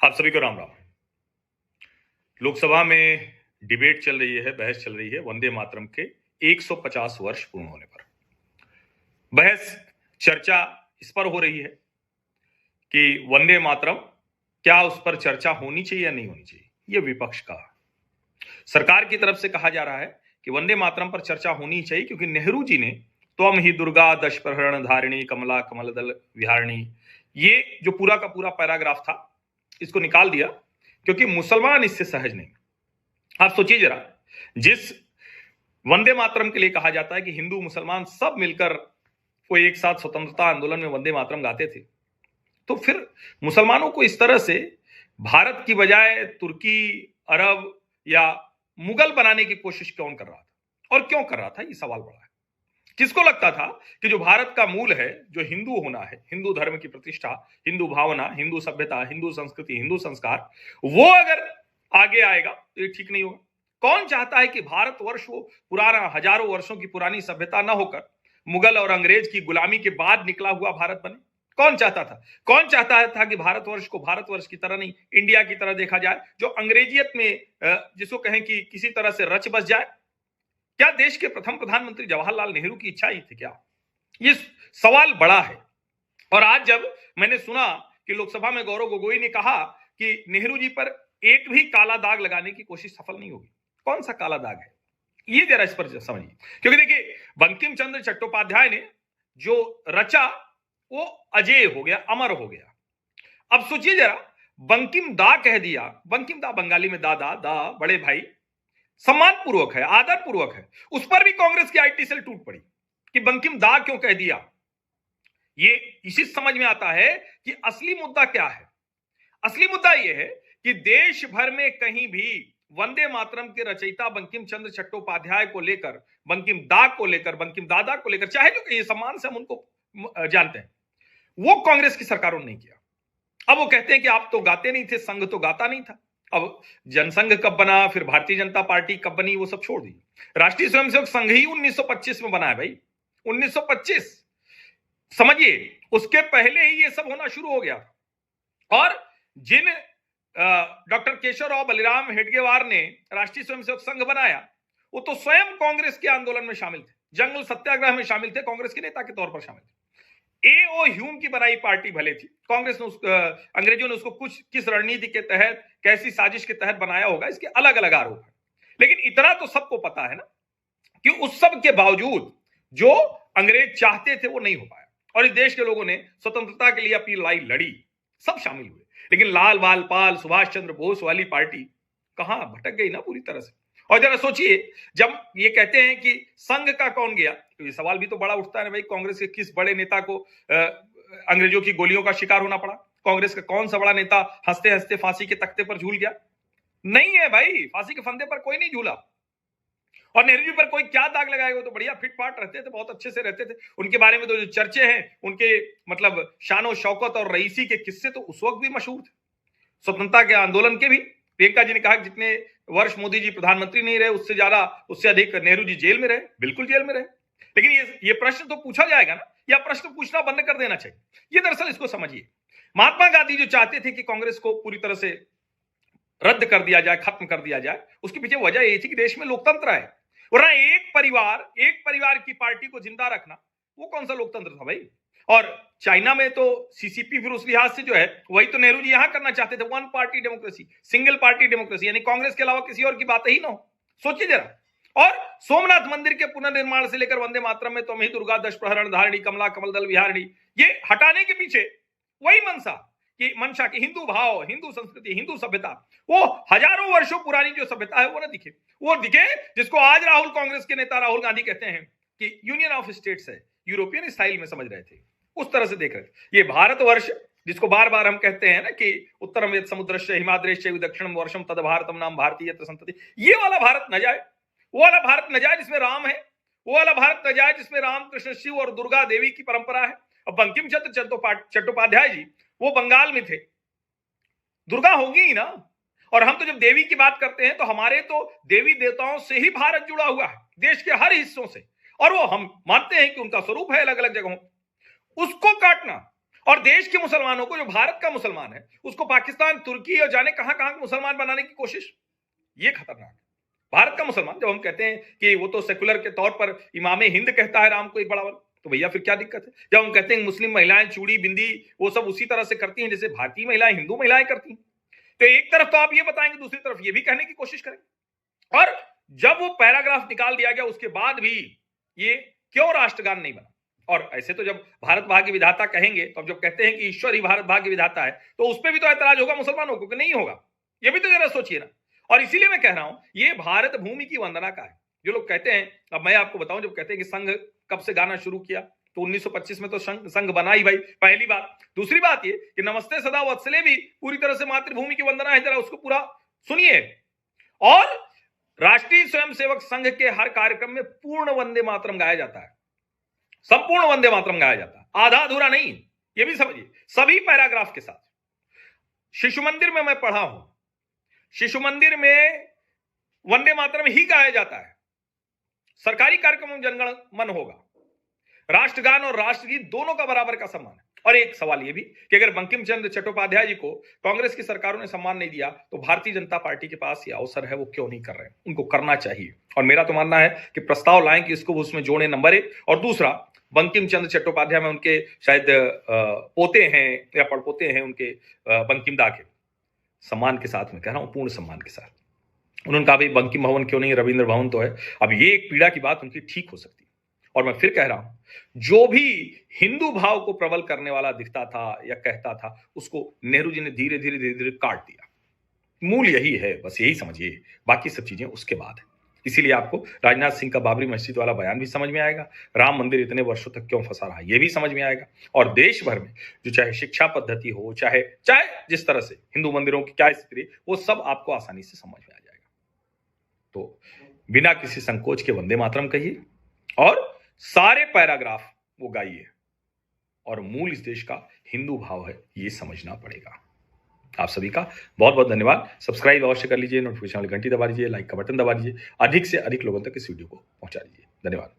आप सभी को राम राम। लोकसभा में डिबेट चल रही है, बहस चल रही है वंदे मातरम के 150 वर्ष पूर्ण होने पर। बहस चर्चा इस पर हो रही है कि वंदे मातरम क्या उस पर चर्चा होनी चाहिए या नहीं होनी चाहिए। यह विपक्ष का, सरकार की तरफ से कहा जा रहा है कि वंदे मातरम पर चर्चा होनी चाहिए क्योंकि नेहरू जी ने त्वम ही दुर्गा दश प्रहरण धारिणी कमला कमल दल विहारिणी, ये जो पूरा का पूरा पैराग्राफ था इसको निकाल दिया क्योंकि मुसलमान इससे सहज नहीं। आप सोचिए जरा, जिस वंदे मातरम के लिए कहा जाता है कि हिंदू मुसलमान सब मिलकर वो एक साथ स्वतंत्रता आंदोलन में वंदे मातरम गाते थे, तो फिर मुसलमानों को इस तरह से भारत की बजाय तुर्की, अरब या मुगल बनाने की कोशिश कौन कर रहा था और क्यों कर रहा था, ये सवाल बड़ा है। किसको लगता था कि जो भारत का मूल है, जो हिंदू होना है, हिंदू धर्म की प्रतिष्ठा, हिंदू भावना, हिंदू सभ्यता, हिंदू संस्कृति, हिंदू संस्कार, वो अगर आगे आएगा तो ये ठीक नहीं होगा। कौन चाहता है कि भारतवर्ष वो पुराना हजारों वर्षों की पुरानी सभ्यता न होकर मुगल और अंग्रेज की गुलामी के बाद निकला हुआ भारत बने? कौन चाहता था? कौन चाहता था कि भारतवर्ष को भारतवर्ष की तरह नहीं, इंडिया की तरह देखा जाए, जो अंग्रेजियत में जिसको कहें कि किसी तरह से रच बस जाए? क्या देश के प्रथम प्रधानमंत्री जवाहरलाल नेहरू की इच्छा ही थी क्या? ये सवाल बड़ा है। और आज जब मैंने सुना कि लोकसभा में गौरव गोगोई ने कहा कि नेहरू जी पर एक भी काला दाग लगाने की कोशिश सफल नहीं होगी, कौन सा काला दाग है ये जरा इस पर समझिए। क्योंकि देखिए, बंकिम चंद्र चट्टोपाध्याय ने जो रचा वो अजेय हो गया, अमर हो गया। अब सोचिए जरा, बंकिम दा कह दिया। बंकिम दा बंगाली में दादा, दा बड़े भाई, सम्मान पूर्वक है, आदर पूर्वक है। उस पर भी कांग्रेस की आईटी सेल टूट पड़ी कि बंकिम दा क्यों कह दिया। ये इसी समझ में आता है कि असली मुद्दा क्या है। असली मुद्दा यह है कि देश भर में कहीं भी वंदे मातरम के रचयिता बंकिम चंद्र चट्टोपाध्याय को लेकर, बंकिम दा को लेकर, बंकिम दादा को लेकर, चाहे जो कहिए, सम्मान से हम उनको जानते हैं, वो कांग्रेस की सरकारों ने नहीं किया। अब वो कहते हैं कि आप तो गाते नहीं थे, संघ तो गाता नहीं था। अब जनसंघ कब बना, फिर भारतीय जनता पार्टी कब बनी, वो सब छोड़ दीजिए। राष्ट्रीय स्वयंसेवक संघ ही 1925 में बना है भाई, 1925। समझिए, उसके पहले ही ये सब होना शुरू हो गया। और जिन डॉक्टर केशवराव बलिराम हेडगेवार ने राष्ट्रीय स्वयंसेवक संघ बनाया, वो तो स्वयं कांग्रेस के आंदोलन में शामिल थे, जंगल सत्याग्रह में शामिल थे, कांग्रेस के नेता के तौर पर शामिल थे। ए.ओ. ह्यूम की बनाई पार्टी भले थी, कांग्रेस ने अंग्रेजों ने उसको किस रणनीति के तहत, कैसी साजिश के तहत बनाया होगा, इसके अलग अलग आरोप है। लेकिन इतना तो सबको पता है ना कि उस सब के बावजूद जो अंग्रेज चाहते थे वो नहीं हो पाया, और इस देश के लोगों ने स्वतंत्रता के लिए अपनी लड़ाई लड़ी, सब शामिल हुए। लेकिन लाल बाल पाल सुभाष चंद्र बोस वाली पार्टी कहां भटक गई ना पूरी तरह से। और जरा सोचिए, जब ये कहते हैं कि संघ का कौन गया, तो ये सवाल भी तो बड़ा उठता है भाई, कांग्रेस के किस बड़े नेता को अंग्रेजों की गोलियों का शिकार होना पड़ा? कांग्रेस का कौन सा बड़ा नेता हंसते हंसते फांसी के तख्ते पर झूल गया? नहीं है भाई, फांसी के फंदे पर कोई नहीं झूला। और नेहरू जी पर कोई क्या दाग लगाएगा? तो बढ़िया फिट फाट रहते थे, बहुत अच्छे से रहते थे। उनके बारे में तो जो चर्चे हैं, उनके मतलब शानो शौकत और रईसी के किस्से तो उस वक्त भी मशहूर थे, स्वतंत्रता के आंदोलन के भी। प्रियंका जी ने कहा कि जितने वर्ष मोदी जी प्रधानमंत्री नहीं रहे, उससे ज्यादा, उससे अधिक नेहरू जी जेल में रहे। बिल्कुल जेल में रहे। लेकिन ये प्रश्न तो पूछा जाएगा ना, या प्रश्न पूछना बंद कर देना चाहिए? ये दरअसल, इसको समझिए, महात्मा गांधी जो चाहते थे कि कांग्रेस को पूरी तरह से रद्द कर दिया जाए, खत्म कर दिया जाए, उसके पीछे वजह यही थी कि देश में लोकतंत्र है। वरना एक परिवार की पार्टी को जिंदा रखना, वो कौन सा लोकतंत्र था भाई? और चाइना में तो सीसीपी फिर उस लिहाज से जो है, वही तो नेहरू जी यहां करना चाहते थे, one party democracy, single party democracy, यानी कांग्रेस के अलावा किसी और की बात ही ना हो। सोचिए जरा। और सोमनाथ मंदिर के पुनर्निर्माण से लेकर वंदे मातरम में तुम ही दुर्गा दश प्रहरण धारिणी कमला कमल दल विहारिणी, ये हटाने के पीछे वही मंशा की हिंदू भाव, हिंदू संस्कृति, हिंदू सभ्यता, वो हजारों वर्षों पुरानी जो सभ्यता है वो ना दिखे। वो दिखे जिसको आज कांग्रेस के नेता राहुल गांधी कहते हैं कि यूनियन ऑफ स्टेट्स है, यूरोपियन स्टाइल में समझ रहे थे, उस तरह से देख रहे थे। ये भारतवर्ष जिसको बार बार हम कहते हैं ना कि उत्तरम यत् समुद्रश्च हिमाद्रेश्च दक्षिणम वर्षम तद भारतम नाम भारतीय संतति, ये वाला भारत न जाए, वो वाला भारत न जाए जिसमें राम है, वो वाला भारत न जाए जिसमें राम कृष्ण शिव और दुर्गा देवी की परंपरा है। अब बंकिम चंद्र चट्टोपाध्याय जी वो बंगाल में थे, दुर्गा होगी ही ना। और हम तो जब देवी की बात करते हैं तो हमारे तो देवी देवताओं से ही भारत जुड़ा हुआ है, देश के हर हिस्सों से, और वो हम मानते हैं कि उनका स्वरूप है अलग अलग जगहों। उसको काटना और देश के मुसलमानों को, जो भारत का मुसलमान है, उसको पाकिस्तान, तुर्की और जाने कहां कहां के मुसलमान बनाने की कोशिश, ये खतरनाक है। भारत का मुसलमान, जब हम कहते हैं कि वो तो सेकुलर के तौर पर इमामे हिंद कहता है राम को एक बड़ा वाला, तो भैया फिर क्या दिक्कत है? जब हम कहते हैं मुस्लिम महिलाएं चूड़ी बिंदी वो सब उसी तरह से करती हैं जैसे भारतीय महिलाएं, हिंदू महिलाएं करती हैं, तो एक तरफ तो आप ये बताएंगे, दूसरी तरफ ये भी कहने की कोशिश करेंगे। और जब वो पैराग्राफ निकाल दिया गया उसके बाद भी ये क्यों राष्ट्रगान नहीं बना? और ऐसे तो जब भारत भाग्य विधाता कहेंगे, तो अब जब कहते हैं कि ईश्वर ही भारत भाग्य विधाता है, तो उस पर भी तो ऐतराज होगा मुसलमानों को कि नहीं होगा? ये भी तो जरा सोचिए ना। और इसीलिए मैं कह रहा हूं, ये भारत भूमि की वंदना का है। जो लोग कहते हैं, अब मैं आपको बताऊं, जब कहते हैं कि संघ कब से गाना शुरू किया, तो 1925 में तो संघ बना ही भाई, पहली बात। दूसरी बात ये कि नमस्ते सदा वत्सले भी पूरी तरह से मातृभूमि की वंदना है, जरा उसको पूरा सुनिए। और राष्ट्रीय स्वयंसेवक संघ के हर कार्यक्रम में पूर्ण वंदे मातरम गाया जाता है, संपूर्ण वंदे मातरम गाया जाता है, आधा अधूरा नहीं, ये भी समझिए, सभी पैराग्राफ के साथ। शिशु मंदिर में मैं पढ़ा हूं, शिशु मंदिर में वंदे मातरम ही गाया जाता है। सरकारी कार्यक्रम में जनगण मन होगा, राष्ट्रगान और राष्ट्रगीत दोनों का बराबर का सम्मान है। और एक सवाल यह भी कि अगर बंकिम चंद्र चट्टोपाध्याय जी को कांग्रेस की सरकारों ने सम्मान नहीं दिया, तो भारतीय जनता पार्टी के पास ये अवसर है, वो क्यों नहीं कर रहे हैं? उनको करना चाहिए। और मेरा तो मानना है कि प्रस्ताव लाएं कि इसको उसमें जोड़े, नंबर एक। और दूसरा, बंकिम चंद्र चट्टोपाध्याय में उनके शायद पोते हैं या पड़पोते हैं उनके, बंकिम दा के, सम्मान के साथ में कह रहा हूं, पूर्ण सम्मान के साथ। उन्होंने कहा भाई बंकिम भवन क्यों नहीं, रविंद्र भवन तो है। अब ये एक पीड़ा की बात उनकी ठीक हो सकती है। और मैं फिर कह रहा हूं, जो भी हिंदू भाव को प्रबल करने वाला दिखता था या कहता था, उसको नेहरू जी ने धीरे धीरे धीरे धीरे काट दिया। मूल यही है, बस यही समझिए, बाकी सब चीजें उसके बाद है। इसीलिए आपको राजनाथ सिंह का बाबरी मस्जिद वाला बयान भी समझ में आएगा, राम मंदिर इतने वर्षों तक क्यों फंसा रहा, यह भी समझ में आएगा। और देश भर में जो चाहे शिक्षा पद्धति हो, चाहे जिस तरह से हिंदू मंदिरों की क्या स्थिति, वो सब आपको आसानी से समझ में आ जाएगा। तो बिना किसी संकोच के वंदे मातरम कहिए और सारे पैराग्राफ वो गाइए, और मूल इस देश का हिंदू भाव है, ये समझना पड़ेगा। आप सभी का बहुत बहुत धन्यवाद। सब्सक्राइब अवश्य कर लीजिए, नोटिफिकेशन वाली घंटी दबा लीजिए, लाइक का बटन दबा लीजिए, अधिक से अधिक लोगों तक इस वीडियो को पहुंचा दीजिए। धन्यवाद।